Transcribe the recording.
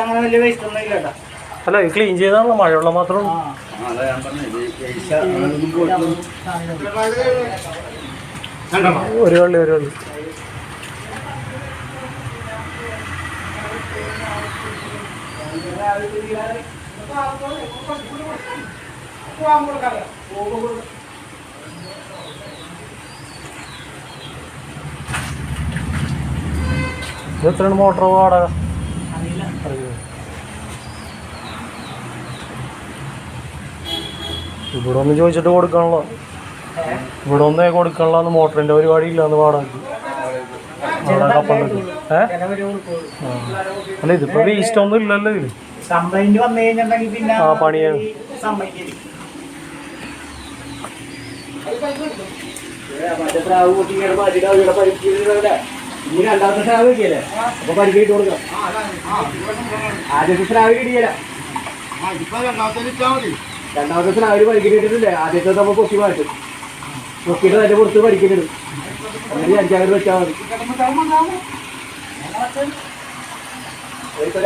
അങ്ങനെ വലിയ വേസ്റ്റ് ഒന്നും ഇല്ല. അല്ല ഇത് ക്ലീൻ ചെയ്താണല്ലോ, മഴവെള്ളം മാത്രമേ ഉള്ളൂ. ഒരു വള്ളി ഇത് എത്രയാണ് മോട്ടർ വാടക? ഇവിടെ ഒന്ന് ചോദിച്ചിട്ട് കൊടുക്കണല്ലോ, ഇവിടെ ഒന്നേ കൊടുക്കണല്ലോ. മോട്ടറിന്റെ പരിപാടി ഇല്ലാന്ന് വാടകയ്ക്ക് അല്ല ഇതിപ്പോ വേസ്റ്റ് ഒന്നും ഇല്ലല്ലോ ഇതില്. കംപ്ലൈന്റ് വന്നു കഴിഞ്ഞിട്ടുണ്ടെങ്കിൽ പിന്നെ പണിയാണ്. ഇനി രണ്ടാമത്തെ സ്രാവ് കിട്ടിയല്ലേ, അപ്പൊ പരിക്കേറ്റ് കൊടുക്കാം. ആദ്യത്തെ സ്രാവ് കിട്ടിയല്ല, രണ്ടാമത്തെ സ്രാവിന് പരിക്കേറ്റിട്ടില്ലേ, ആദ്യത്തെ നമ്മൾ പൊക്കി മാറ്റും. പൊക്കിയിട്ട് തന്നെ പുറത്ത് പരിക്കേറ്റിടും. അങ്ങനെ 5,000 വെച്ചാൽ മതി.